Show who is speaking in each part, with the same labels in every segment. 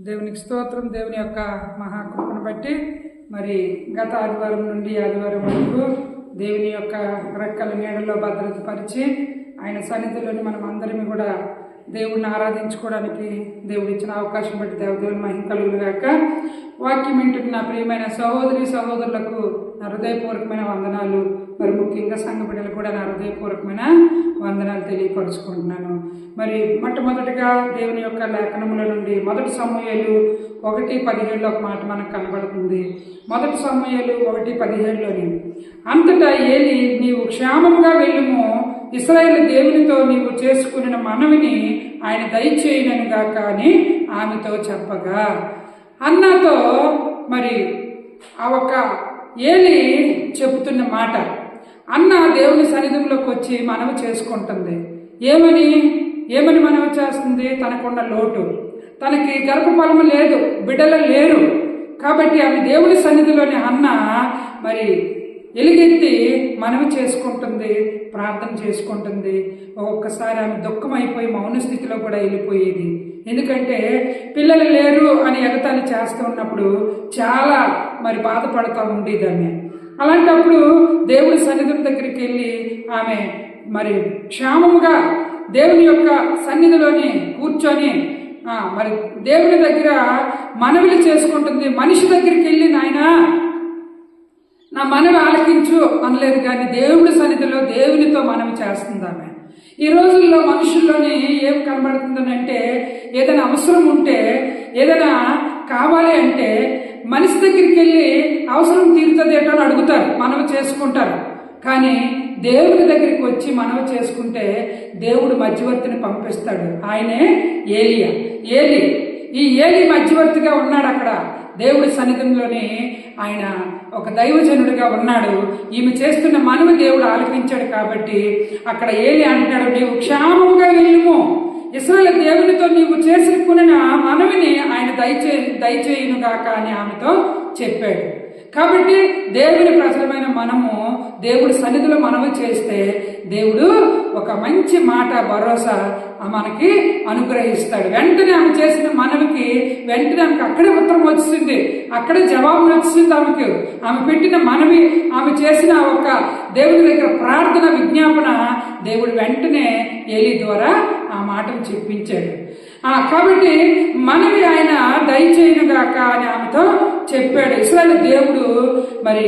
Speaker 1: దేవునికి స్తోత్రం. దేవుని యొక్క మహాకృపను బట్టి మరి గత ఆదివారం నుండి ఆదివారం వరకు దేవుని యొక్క రెక్కల నీడలో భద్రతపరిచి ఆయన సన్నిధిలోని మనం అందరినీ కూడా దేవుడిని ఆరాధించుకోవడానికి దేవుడు ఇచ్చిన అవకాశం బట్టి దేవుని మహిమ కలుగుగాక. వాక్యం వింటున్న నా ప్రియమైన సహోదరి సహోదరులకు నా హృదయపూర్వకమైన వందనాలు, మరి ముఖ్యంగా సంఘ బిడ్డలు కూడా నా హృదయపూర్వకమైన వందనాలు తెలియపరుచుకుంటున్నాను. మరి మొట్టమొదటిగా దేవుని యొక్క లేఖనముల నుండి మొదటి సమూయేలు 1:17 ఒక మాట మనకు కనబడుతుంది. మొదటి సమూయేలు 1:17లోని, అంతటా ఏలి నీవు క్షేమంగా వెళ్ళుము, ఇశ్రాయేలు దేవునితో నీవు చేసుకున్న మనవిని ఆయన దయచేయననుగాక అని ఆమెతో చెప్పగా, అన్నతో మరి ఆ ఒక్క ఏలి చెబుతున్న మాట, అన్న దేవుని సన్నిధిలోకి వచ్చి మనవి చేసుకుంటుంది. ఏమని మనవి చేస్తుంది? తనకున్న లోటు, తనకి గర్భఫలము లేదు, బిడ్డలు లేరు కాబట్టి ఆమె దేవుని సన్నిధిలోని అన్న మరి ఎలుగెత్తి మనవి చేసుకుంటుంది, ప్రార్థన చేసుకుంటుంది. ఒక్కొక్కసారి ఆమె దుఃఖం అయిపోయి మౌన స్థితిలో కూడా వెళ్ళిపోయేది. ఎందుకంటే పిల్లలు లేరు అని ఎగతాళి చేస్తూ ఉన్నప్పుడు చాలా మరి బాధపడుతూ ఉండేది ఆమె. అలాంటప్పుడు దేవుడి సన్నిధి దగ్గరికి వెళ్ళి ఆమె మరి క్షేమముగా దేవుని యొక్క సన్నిధిలోని కూర్చొని మరి దేవుని దగ్గర మనవిలు చేసుకుంటుంది. మనిషి దగ్గరికి వెళ్ళి నాయనా నా మనవి ఆలకించు అనలేదు, కానీ దేవుడి సన్నిధిలో దేవునితో మనవి చేస్తుంది ఆమె. ఈ రోజుల్లో మనుషుల్లోని ఏం కనబడుతుందని అంటే, ఏదైనా అవసరం ఉంటే, ఏదైనా కావాలి అంటే మనిషి దగ్గరికి వెళ్ళి అవసరం తీరుతుంది ఏంటో అని అడుగుతారు, మనవి చేసుకుంటారు. కానీ దేవుడి దగ్గరికి వచ్చి మనవి చేసుకుంటే దేవుడు మధ్యవర్తిని పంపిస్తాడు. ఆయనే ఏలి. ఈ ఏలి మధ్యవర్తిగా ఉన్నాడు అక్కడ దేవుడి సన్నిధిలోని. ఆయన ఒక దైవజనుడిగా ఉన్నాడు. ఈమె చేస్తున్న మనవి దేవుడు ఆలకించాడు కాబట్టి అక్కడ ఏలి అంటున్నాడు, నీవు క్షేమంగా వెళ్ళుము, ఇశ్రాయేలు దేవునితో నీవు చేసుకున్న మనవిని ఆయన దయచేయునుగాక అని ఆమెతో చెప్పాడు. కాబట్టి దేవుని ప్రజలమైన మనము దేవుడి సన్నిధిలో మనవి చేస్తే దేవుడు ఒక మంచి మాట, భరోసా మనకి అనుగ్రహిస్తాడు. వెంటనే ఆమె చేసిన మనవికి వెంటనే ఆమెకు అక్కడే ఉత్తరం వచ్చింది, అక్కడే జవాబు వచ్చింది ఆమెకు. ఆమె పెట్టిన మనవి, ఆమె చేసిన ఒక దేవుడి దగ్గర ప్రార్థన విజ్ఞాపన దేవుడు వెంటనే ఏలి ద్వారా ఆ మాటను చెప్పించాడు. కాబట్టి మనవి ఆయన దయచేయునుగాక అని ఆమెతో చెప్పాడు. ఇశ్రాయేలు దేవుడు మరి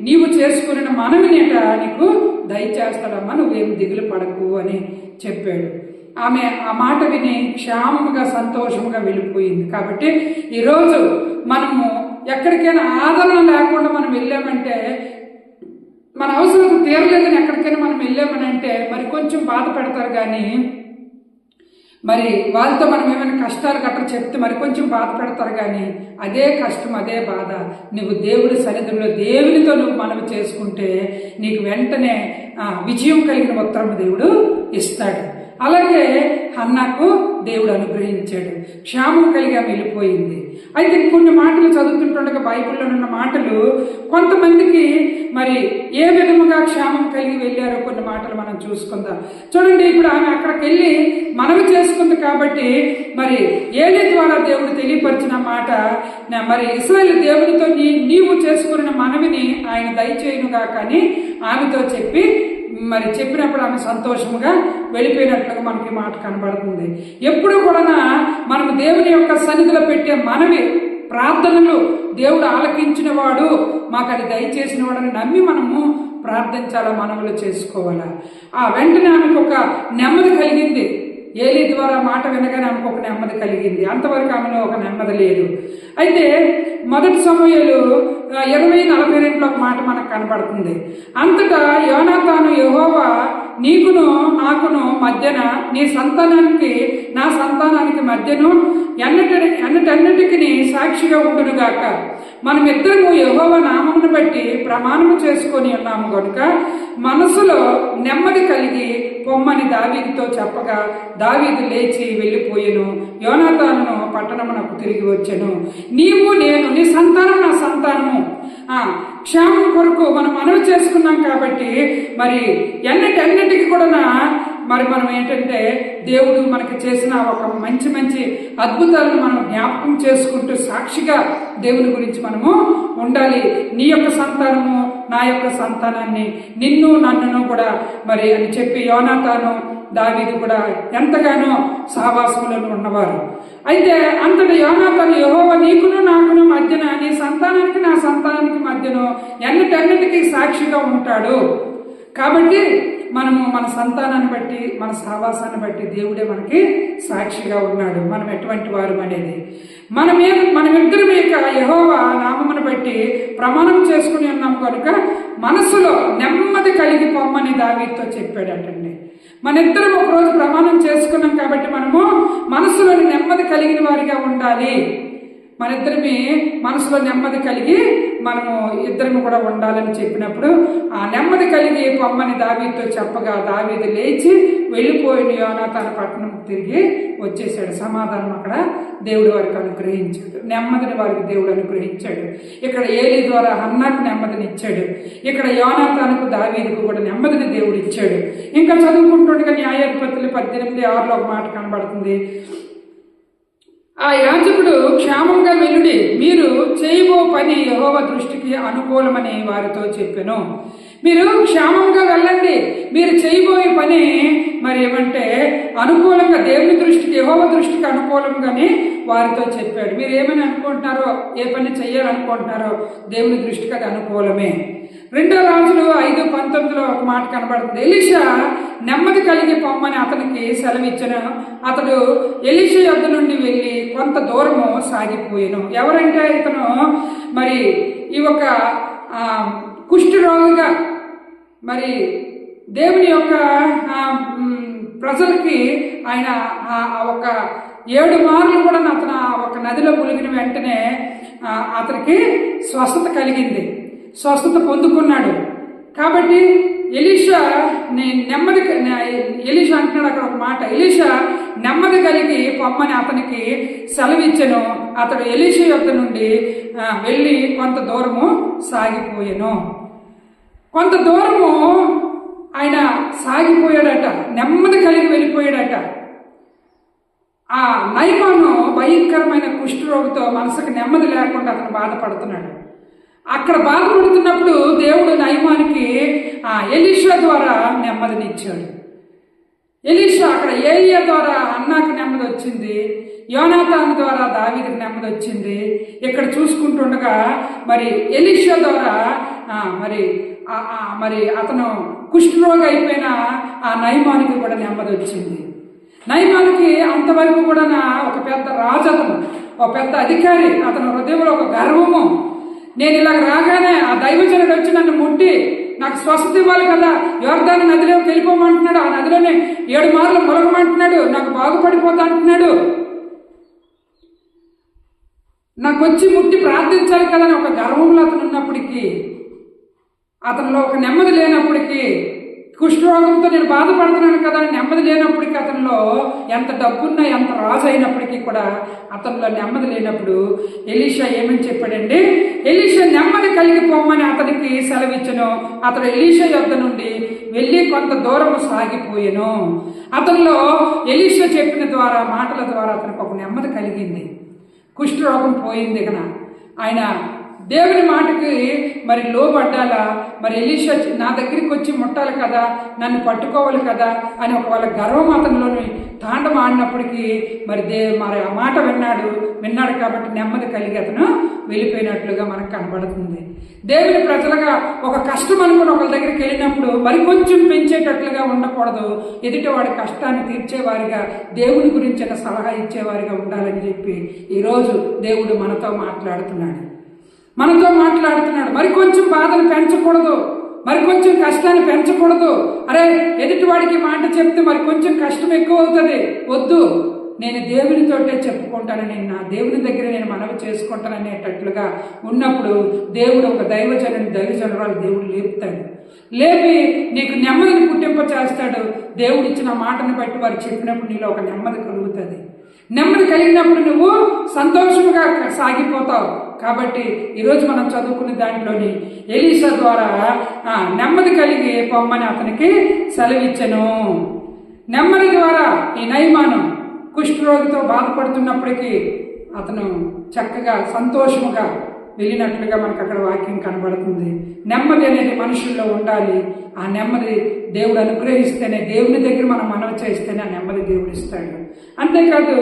Speaker 1: నీవు చేసుకున్న మనవినేట నీకు దయచేస్తాడమ్మా, నువ్వేం దిగులు పడకు అని చెప్పాడు. ఆమె ఆ మాట విని క్షేమముగా సంతోషముగా వెళ్ళిపోయింది. కాబట్టి ఈరోజు మనము ఎక్కడికైనా ఆదరణ లేకుండా మనం వెళ్ళామంటే, మన అవసరం తీరలేదని ఎక్కడికైనా మనం వెళ్ళామనంటే మరి కొంచెం బాధ పెడతారు. కానీ మరి వాళ్ళతో మనం ఏమైనా కష్టాలు గట్రా చెప్తే మరి కొంచెం బాధ పెడతారు. కానీ అదే కష్టం, అదే బాధ నువ్వు దేవుడి సన్నిధిలో దేవునితో నువ్వు మనవి చేసుకుంటే నీకు వెంటనే విజయం కలిగిన ఉత్తరం దేవుడు ఇస్తాడు. అలాగే హన్నాకు దేవుడు అనుగ్రహించాడు, క్షేమం కలిగా వెళ్ళిపోయింది. అయితే కొన్ని మాటలు చదువుతుంటుండగా బైబిల్లో ఉన్న మాటలు కొంతమందికి మరి ఏ విధముగా క్షేమం కలిగి వెళ్ళారో కొన్ని మాటలు మనం చూసుకుందాం. చూడండి, ఇప్పుడు ఆమె అక్కడికి వెళ్ళి మనవి చేసుకుంది కాబట్టి మరి ఏలి ద్వారా దేవుడు తెలియపరిచిన మాట, మరి ఇశ్రాయేలు దేవునితో నీవు చేసుకున్న మనవిని ఆయన దయచేయునుగా కానీ ఆమెతో చెప్పినప్పుడు ఆమె సంతోషముగా వెళ్ళిపోయినట్లుగా మనకి మాట కనబడుతుంది. ఎప్పుడు కూడా మనం దేవుని యొక్క సన్నిధిలో పెట్టే మనవి, ప్రార్థనలు దేవుడు ఆలకించిన వాడు, మాకు అది దయచేసిన వాడని నమ్మి మనము ప్రార్థించాలా, మనవులు చేసుకోవాలా. వెంటనే ఆమెకు ఒక నెమ్మది కలిగింది. ఏలి ద్వారా మాట వినగానే ఆమెకు ఒక నెమ్మది కలిగింది. అంతవరకు ఆమెలో ఒక నెమ్మది లేదు. అయితే మొదటి సమూయేలు 20:42 ఒక మాట మనకు కనబడుతుంది. అంతటా యోనాతాను, యెహోవా నీకును నాకును మధ్యన, నీ సంతానానికి నా సంతానానికి మధ్యను ఎన్నటన్నిటికి సాక్షిగా ఉండునుగాక. మనమిద్దరము యెహోవా నామమును బట్టి ప్రమాణము చేసుకొని ఉన్నాము కనుక మనసులో నెమ్మది కలిగి పొమ్మని దావీదుతో చెప్పగా దావీదు లేచి వెళ్ళిపోయెను. యోనాతాను పట్టణమునకు తిరిగి వచ్చెను. నీవు నేను, నీ సంతానం నా సంతానము, క్షేమం కొరకు మనం మనవి చేసుకున్నాం కాబట్టి మరి ఎన్నటికి కూడా మరి మనం ఏంటంటే దేవుడు మనకి చేసిన ఒక మంచి మంచి అద్భుతాలను మనం జ్ఞాపకం చేసుకుంటూ సాక్షిగా దేవుని గురించి మనము ఉండాలి. నీ యొక్క సంతానము నా యొక్క సంతానాన్ని, నిన్ను నన్నును కూడా మరి అని చెప్పి యోనాతాను దావీదు కూడా ఎంతగానో సహవాసములను ఉన్నవారు. అయితే అంతటి యోనాతాను యెహోవా నీకును నాకును మధ్యన, నీ సంతానానికి నా సంతానానికి మధ్యను ఎన్నిటన్నిటికీ సాక్షిగా ఉంటాడు. కాబట్టి మనము మన సంతానాన్ని బట్టి, మన సహవాసాన్ని బట్టి దేవుడే మనకి సాక్షిగా ఉన్నాడు, మనం ఎటువంటి వారు అనేది. మనమిద్దరం ఇక యెహోవా నామమును బట్టి ప్రమాణం చేసుకుని ఉన్నాం కనుక మనసులో నెమ్మది కలిగి పొమ్మని దావీదుతో చెప్పాడటండి. మనిద్దరం ఒకరోజు ప్రమాణం చేసుకున్నాం కాబట్టి మనము మనసులో నెమ్మది కలిగిన వారిగా ఉండాలి. మనిద్దరిమి మనసులో నెమ్మది కలిగి మనము ఇద్దరము కూడా ఉండాలని చెప్పినప్పుడు ఆ నెమ్మది కలిగి పొమ్మని దావీదుతో చెప్పగా దావీదు లేచి వెళ్ళిపోయిన యోనాతాను పట్టణం తిరిగి వచ్చేసాడు. సమాధానం అక్కడ దేవుడు వారికి అనుగ్రహించాడు, నెమ్మదిని వారికి దేవుడు అనుగ్రహించాడు. ఇక్కడ ఏలీ ద్వారా హన్నాకు నెమ్మదిని ఇచ్చాడు, ఇక్కడ యోనాతానుకు దావీదుకు కూడా నెమ్మదిని దేవుడు ఇచ్చాడు. ఇంకా చదువుకుంటుండగా న్యాయాధిపతులు 18:6 ఒక మాట కనబడుతుంది. ఆ యాజకుడు క్షేమంగా వెళ్ళుడి, మీరు చేయబో పని యెహోవా దృష్టికి అనుకూలమని వారితో చెప్పెను. మీరు క్షేమంగా వెళ్ళండి, మీరు చేయబోయే పని మరి ఏమంటే అనుకూలంగా దేవుని దృష్టికి, యెహోవా దృష్టికి అనుకూలంగానే వారితో చెప్పాడు. మీరు ఏమని అనుకుంటున్నారో, ఏ పని చెయ్యాలనుకుంటున్నారో దేవుని దృష్టికి అది అనుకూలమే. 2 రాజులు 5:19 ఒక మాట కనబడుతుంది. ఎలీషా నెమ్మది కలిగి పొమ్మని అతనికి సెలవిచ్చను. అతడు ఎలీషా యొద్ద నుండి వెళ్ళి కొంత దూరము సాగిపోయాను. ఎవరంటే ఇతను మరి ఈ ఒక కుష్ఠరోగిగా మరి దేవుని యొక్క ప్రజలకి ఆయన ఒక 7 మార్లు కూడా అతను ఒక నదిలో మునిగిన వెంటనే అతనికి స్వస్థత కలిగింది, స్వస్థత పొందుకున్నాడు. కాబట్టి ఎలీషా ఎలీషా అంటున్నాడు అక్కడ ఒక మాట, ఎలీషా నెమ్మది కలిగి పొమ్మని అతనికి సెలవిచ్చెను. అతడు ఎలీషా యొద్ద నుండి వెళ్ళి కొంత దూరము సాగిపోయాను. కొంత దూరము ఆయన సాగిపోయాడట, నెమ్మది కలిగి వెళ్ళిపోయాడట. ఆ నయమాను భయంకరమైన కుష్ఠరోగితో మనసుకు నెమ్మది లేకుండా అతను బాధపడుతున్నాడు. అక్కడ బాధపడుతున్నప్పుడు దేవుడు నయమానికి ఎలీషా ద్వారా నెమ్మదినిచ్చాడు. ఎలీషా అక్కడ ఏలియా ద్వారా అన్నాకు నెమ్మది వచ్చింది, యోనాతాను ద్వారా దావీదుకు నెమ్మది వచ్చింది. ఇక్కడ చూసుకుంటుండగా మరి ఎలీషా ద్వారా మరి అతను కుష్ఠరోగి అయిపోయిన ఆ నయమానికి కూడా నెమ్మది వచ్చింది. నయమానికి అంతవరకు కూడా ఒక పెద్ద రాజు, అతను ఒక పెద్ద అధికారి, అతను హృదయంలో ఒక గర్వము. నేను ఇలా రాగానే ఆ దైవజనుడు వచ్చి నన్ను ముట్టి నాకు స్వస్థత ఇవ్వాలి కదా, యోర్దాను నదిలోకి వెళ్ళిపోమంటున్నాడు, ఆ నదిలోనే 7 మార్లు ములగమంటున్నాడు, నాకు బాగుపడిపోతా అంటున్నాడు, నాకు వచ్చి ముట్టి ప్రార్థించాలి కదా అని ఒక గర్వంలో అతను ఉన్నప్పటికీ, అతనిలో ఒక నెమ్మది లేనప్పటికీ, కుష్ఠరోగంతో నేను బాధపడుతున్నాను కదా అని నెమ్మది లేనప్పటికీ, అతనిలో ఎంత డబ్బున్నా ఎంత రాజు అయినప్పటికీ కూడా అతనిలో నెమ్మది లేనప్పుడు ఎలీషా ఏమని చెప్పాడండి, ఎలీషా నెమ్మది కలిగి పొమ్మని అతనికి సెలవిచ్చను. అతడు ఎలీషా యొద్ద నుండి వెళ్ళి కొంత దూరం సాగిపోయాను. అతనిలో ఎలీషా చెప్పిన మాటల ద్వారా అతనికి ఒక నెమ్మది కలిగింది, కుష్ఠరోగం పోయింది. ఇక ఆయన దేవుని మాటకి మరి లోబడ్డాలా, మరి ఎలీషా నా దగ్గరికి వచ్చి ముట్టాలి కదా, నన్ను పట్టుకోవాలి కదా అని ఒక వాళ్ళ గర్వం అతనిలోని తాండం ఆడినప్పటికీ మరి ఆ మాట విన్నాడు కాబట్టి నెమ్మది కలిగి అతను వెళ్ళిపోయినట్లుగా మనకు కనబడుతుంది. దేవుని ప్రజలుగా ఒక కష్టం అనుకుని ఒకరి దగ్గరికి వెళ్ళినప్పుడు మరి కొంచెం పెంచేటట్లుగా ఉండకూడదు, ఎదుటివాడి కష్టాన్ని తీర్చేవారిగా, దేవుని గురించిన సలహా ఇచ్చేవారిగా ఉండాలని చెప్పి ఈరోజు దేవుడు మనతో మాట్లాడుతున్నాడు. మరి కొంచెం బాధను పెంచకూడదు, మరి కొంచెం కష్టాన్ని పెంచకూడదు. అరే ఎదుటివాడికి మాట చెప్తే మరి కొంచెం కష్టం ఎక్కువ అవుతుంది, వద్దు, నేను దేవునితోటే చెప్పుకుంటాను, నేను నా దేవుని దగ్గర నేను మనవి చేసుకుంటాను అనేటట్లుగా ఉన్నప్పుడు దేవుడు ఒక దైవజనురాలు దేవుడు లేపుతాడు, లేపి నీకు నెమ్మదిని పుట్టింప చేస్తాడు. దేవుడు ఇచ్చిన మాటను బట్టి వారు చెప్పినప్పుడు నీలో ఒక నెమ్మది కలుగుతుంది. నెమ్మది కలిగినప్పుడు నువ్వు సంతోషంగా సాగిపోతావు. కాబట్టి ఈరోజు మనం చదువుకునే దాంట్లోని ఎలీషా ద్వారా నెమ్మది కలిగి పొమ్మని అతనికి సెలవిచ్చను. నెమ్మది ద్వారా ఈ నయమాను కుష్ఠరోగితో బాధపడుతున్నప్పటికీ అతను చక్కగా సంతోషముగా వెళ్ళినట్లుగా మనకు అక్కడ వాక్యం కనబడుతుంది. నెమ్మది అనేది మనుషుల్లో ఉండాలి. ఆ నెమ్మది దేవుడు అనుగ్రహిస్తేనే, దేవుని దగ్గర మనం మనవి చేస్తేనే ఆ నెమ్మది దేవుడు ఇస్తాడు. అంతేకాదు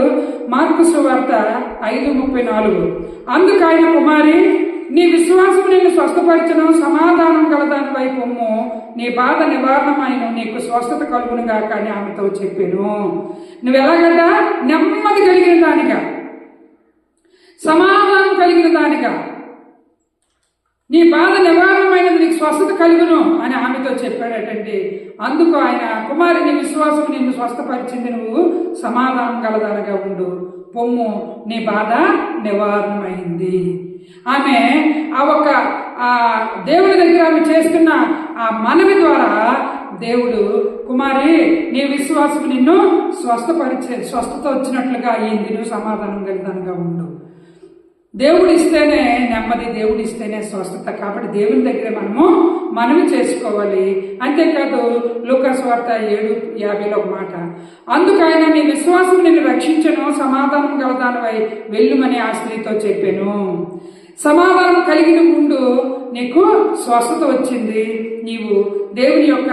Speaker 1: మార్కు సువార్త 5:34, అందుకు ఆయన కుమారి, నీ విశ్వాసం నిన్ను స్వస్థపరచను, సమాధానం గలదాని వైపు నీ బాధ నివారణమైన నీకు స్వస్థత కలుగును గాక అని ఆమెతో చెప్పాను. నువ్వు ఎలాగంటా నెమ్మది కలిగిన దానిగా, సమాధానం కలిగిన దానిగా, నీ బాధ నివారణమైనది, నీకు స్వస్థత కలుగును అని ఆమెతో చెప్పాడటండి. అందుకు ఆయన కుమారి, నీ విశ్వాసం నిన్ను స్వస్థపరిచింది, నువ్వు సమాధానం గలదానిగా ఉండు, పొమ్ము, నీ బాధ నివారణమైంది. ఆమె ఆ దేవుని దగ్గర ఆమె చేస్తున్న ఆ మనవి ద్వారా దేవుడు, కుమారి నీ విశ్వాసం నిన్ను స్వస్థత వచ్చినట్లుగా అయ్యింది, నువ్వు సమాధానం కలిగినగా ఉండు. దేవుడు ఇస్తేనే నెమ్మది, దేవుడు ఇస్తేనే స్వస్థత. కాబట్టి దేవుని దగ్గర మనవి చేసుకోవాలి. అంతేకాదు లూకాసు వార్త 7:50 ఒక మాట, అందుకు ఆయన నీ విశ్వాసం నిన్ను రక్షించను, సమాధానం గలదానివై వెళ్ళుమని ఆ స్త్రీతో చెప్పాను. సమాధానం కలిగిన ముందు నీకు స్వస్థత వచ్చింది. నీవు దేవుని యొక్క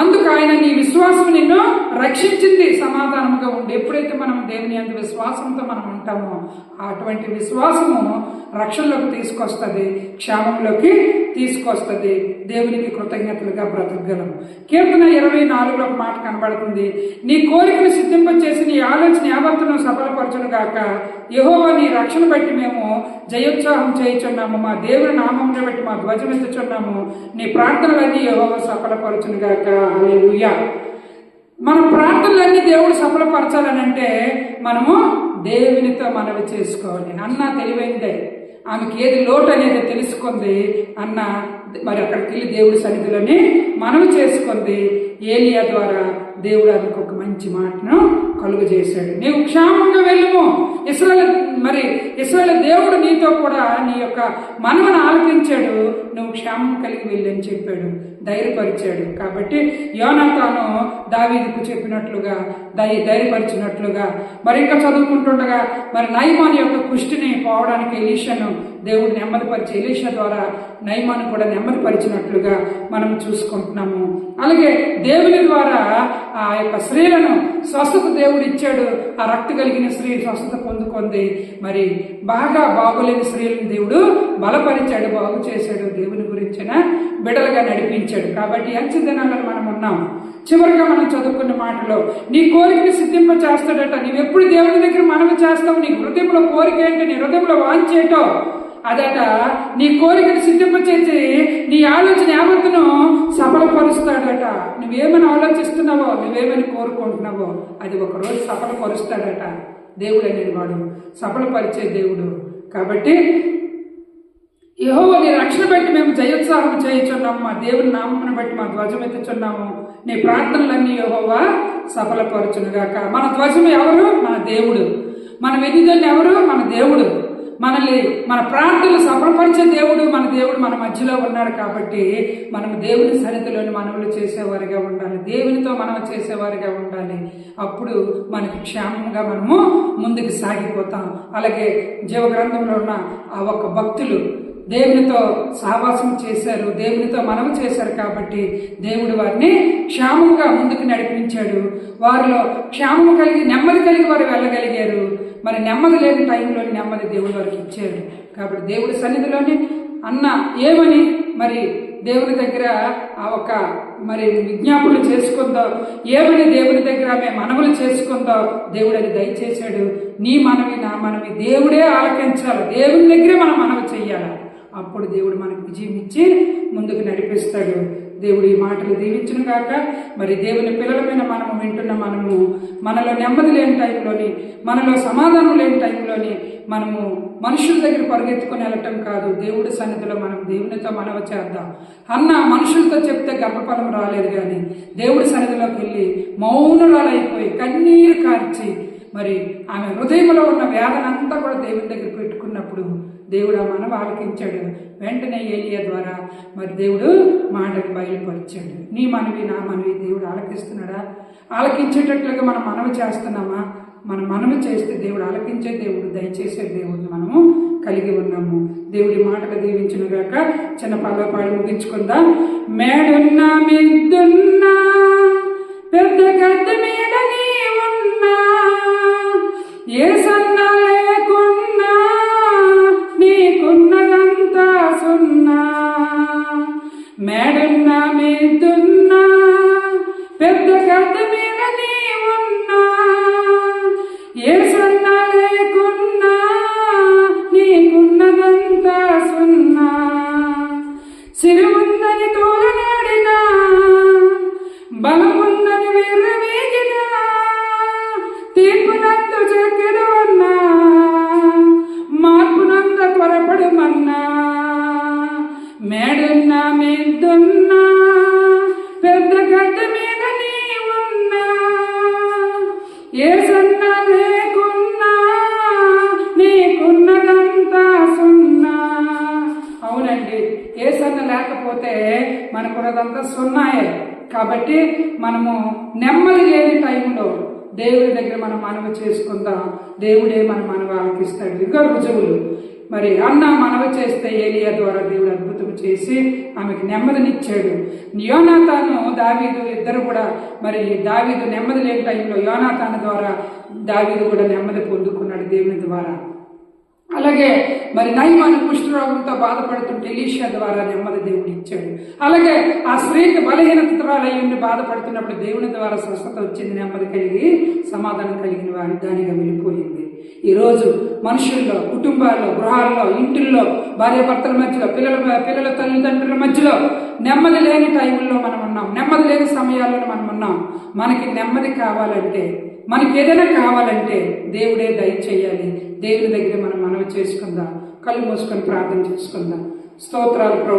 Speaker 1: అందుకు ఆయన నీ విశ్వాసం నిన్ను రక్షించింది, సమాధానంగా ఉండి. ఎప్పుడైతే మనం దేవుని అందు విశ్వాసంతో మనం ఉంటామో అటువంటి విశ్వాసము రక్షణలోకి తీసుకొస్తుంది, క్షేమంలోకి తీసుకొస్తుంది. దేవునికి కృతజ్ఞతలుగా బ్రతకగలం. కీర్తన 24లో ఒక మాట కనబడుతుంది, నీ కోరికను సిద్ధింపచేసి నీ ఆలోచన యావత్తును సఫలపరచును గాక. యెహోవా నీ రక్షణ బట్టి మేము జయోత్సాహం చేయుచున్నాము, మా దేవుని నామమును బట్టి మా ధ్వజం ఎత్తుచున్నాము, నీ ప్రార్థనలన్నీ యెహోవా సఫలపరచును గాక. హల్లెలూయా. మన ప్రార్థనలన్నీ దేవుడు సఫలపరచాలనంటే మనము దేవునితో మనవి చేసుకోవాలి. అన్న తెలివైందే, ఆమెకి ఏది లోటు అనేది తెలుసుకుంది. అన్న మరి అక్కడికి వెళ్ళి దేవుడి సన్నిధిలోని మనవి చేసుకుంది. ఏలియా ద్వారా దేవుడు ఆమెకు ఒక మంచి మాటను కలుగు చేశాడు. నీవు క్షేమంగా వెళ్ళము, ఇశ్రాయేలు దేవుడు నీతో కూడా నీ యొక్క మనవను ఆలకించాడు, నువ్వు క్షేమం కలిగి వెళ్ళని చెప్పాడు, ధైర్యపరిచాడు. కాబట్టి యోనాతాను దావీదుకు చెప్పినట్లుగా ధైర్యపరిచినట్లుగా మరి ఇంకా చదువుకుంటుండగా మరి నయమాను యొక్క కుష్టిని పోవడానికి ఎలీషాను దేవుడు నెమ్మదిపరిచి ఎలీషా ద్వారా నయమాను కూడా నెమ్మదిపరిచినట్లుగా మనం చూసుకుంటున్నాము. అలాగే దేవుని ద్వారా ఆ యొక్క స్త్రీలను స్వస్థత దేవుడు ఇచ్చాడు. ఆ రక్త కలిగిన స్త్రీ స్వస్థత పొందుకుంది. మరి బాగా బాగోలేని స్త్రీలను దేవుడు బలపరిచాడు, బాగు చేశాడు, దేవుని గురించిన బిడలుగా నడిపించాడు. కాబట్టి అంచె దినాలను మనం ఉన్నాం. చివరిగా మనం చదువుకున్న మాటలో నీ కోరికని సిద్ధింప చేస్తాడట. నీవెప్పుడు దేవుని దగ్గర మనవి చేస్తావు, నీ హృదయంలో కోరిక ఏంటి, నీ హృదయంలో వాంచేటో అదట నీ కోరికను సిద్ధింపచేసి నీ ఆలోచన యావత్తును సఫలపరుస్తాడట. నువ్వేమని ఆలోచిస్తున్నావో, నువ్వేమని కోరుకుంటున్నావో అది ఒకరోజు సఫలపరుస్తాడట. దేవుడు అనేది వాడు సఫలపరిచే దేవుడు. కాబట్టి యెహోవా నీ రక్షణ బట్టి మేము జయోత్సాహం చేయుచున్నాము, మా దేవుని నామమును బట్టి మా ధ్వజం ఎత్తుచున్నాము, నీ ప్రార్థనలన్నీ యెహోవా సఫలపరచునుగాక. మన ధ్వజం ఎవరు? మన దేవుడు. మన వెన్నుదన్ను ఎవరు? మన దేవుడు. మన ప్రార్థనలు సఫలపరిచే దేవుడు మన మధ్యలో ఉన్నాడు. కాబట్టి మనం దేవుని సన్నిధిలోని మనవులు చేసేవారిగా ఉండాలి, దేవునితో మనం చేసేవారిగా ఉండాలి. అప్పుడు మనకి క్షేమంగా మనము ముందుకు సాగిపోతాం. అలాగే జీవగ్రంథంలో ఉన్న ఆ ఒక్క భక్తులు దేవునితో సహవాసం చేశారు, దేవునితో మనవి చేశారు. కాబట్టి దేవుడు వారిని క్షేమంగా ముందుకు నడిపించాడు. వారిలో క్షేమము కలిగి నెమ్మది కలిగి వారు వెళ్ళగలిగారు. మరి నెమ్మది లేని టైంలో నెమ్మది దేవుడు వారికి ఇచ్చాడు. కాబట్టి దేవుడి సన్నిధిలోని అన్న ఏమని మరి దేవుని దగ్గర ఆ ఒక మరి విజ్ఞాపనలు చేసుకుందో, ఏమని దేవుని దగ్గర మేము మనవులు చేసుకుందో దేవుడు అది దయచేశాడు. నీ మనవి నా మనవి దేవుడే ఆలకించాలి, దేవుని దగ్గరే మనం మనవి చెయ్యాలి. అప్పుడు దేవుడు మనకు విజయం ఇచ్చి ముందుకు నడిపిస్తాడు. దేవుడు ఈ మాటలు దీవించును గాక. మరి దేవుని పిల్లలమైన మనము వింటున్న మనము మనలో నెమ్మది లేని టైంలోని, మనలో సమాధానం లేని టైంలోని మనము మనుషుల దగ్గర పరిగెత్తుకుని వెళ్ళటం కాదు, దేవుడి సన్నిధిలో మనం దేవునితో మనవి చేద్దాం. అన్న మనుషులతో చెప్తే గర్భఫలం రాలేదు, కానీ దేవుడి సన్నిధిలోకి వెళ్ళి మౌనురాలైపోయి కన్నీరు కార్చి మరి ఆమె హృదయంలో ఉన్న వేదనంతా కూడా దేవుని దగ్గర పెట్టుకున్నప్పుడు దేవుడు ఆ మనవి ఆలకించాడు. వెంటనే ఏలియా ద్వారా మరి దేవుడు మాటకు బయలుపరిచాడు. నీ మనవి నా మనవి దేవుడు ఆలకిస్తున్నాడా? ఆలకించేటట్లుగా మనం మనవి చేస్తున్నామా? మనం మనవి చేస్తే దేవుడు ఆలకించే దేవుడు, దయచేసే దేవుడిని మనము కలిగి ఉన్నాము. దేవుడి మాటలు దీవించిన గాక. చిన్న పాడి ముగించుకుందాం. మేడున్నా మిద్దున్నా పెద్ద గద్దె మీద నీ ఉన్నా, ఏ సన్నా లేకున్నా నీకున్నదంతా సున్నా. మేడున్నా మిద్దున్నా పెద్ద గద్దె మీద నీ ఉన్నా, ఏ సన్నా లేకున్నా నీకున్నదంతా సున్నా. సిరుముందని తోలనాడినా, బలముందని విర్రవీగినా, తీర్పునంత చెక్కెదవన్నా, మార్పునంత త్వరపడుమన్నా. మేడున్నా మిద్దున్నా పెద్ద గద్దె మీద నీ ఉన్నా, ఏ సన్నా లేకున్నా నీకున్నదంతా సున్నా. అవునండి, ఏ సన్న లేకపోతే మనకున్నదంతా సున్నాయే. కాబట్టి మనము నెమ్మది లేని టైంలో దేవుడి దగ్గర మనం మనవి చేసుకుందాం. దేవుడే మన మనవి ఆలకిస్తాడు. ఇదిగో రుజువులు. మరి అన్న మనవి చేస్తే ఏలియా ద్వారా దేవుడు అద్భుతం చేసి ఆమెకు నెమ్మదినిచ్చాడు. యోనాతాను దావీదు ఇద్దరు కూడా, మరి దావీదు నెమ్మది లేని టైంలో యోనాతాను ద్వారా దావీదు కూడా నెమ్మది పొందుకున్నాడు దేవుని ద్వారా. అలాగే మరి నయమాను కుష్ఠరోగంతో బాధపడుతుంటే ఎలీషా ద్వారా నెమ్మది దేవుడు ఇచ్చాడు. అలాగే ఆ స్త్రీకి బలహీనతరాలయ్యుండి బాధపడుతున్నప్పుడు దేవుని ద్వారా స్వస్థత వచ్చింది, నెమ్మది కలిగి సమాధానం కలిగిన వారి దానిగా వెళ్ళిపోయింది. ఈరోజు మనుషుల్లో, కుటుంబాల్లో, గృహాల్లో, ఇంటిల్లో, భార్యాభర్తల మధ్యలో, పిల్లల తల్లిదండ్రుల మధ్యలో నెమ్మది లేని టైంలో మనం ఉన్నాం. నెమ్మది లేని సమయాల్లో మనం ఉన్నాం. మనకి నెమ్మది కావాలంటే, మనకి ఏదైనా కావాలంటే దేవుడే దయచేయాలి. దేవుని దగ్గర మనం మనవి చేసుకుందాం. కళ్ళు మూసుకొని ప్రార్థన చేసుకుందాం. స్తోత్రాలు ప్రభు.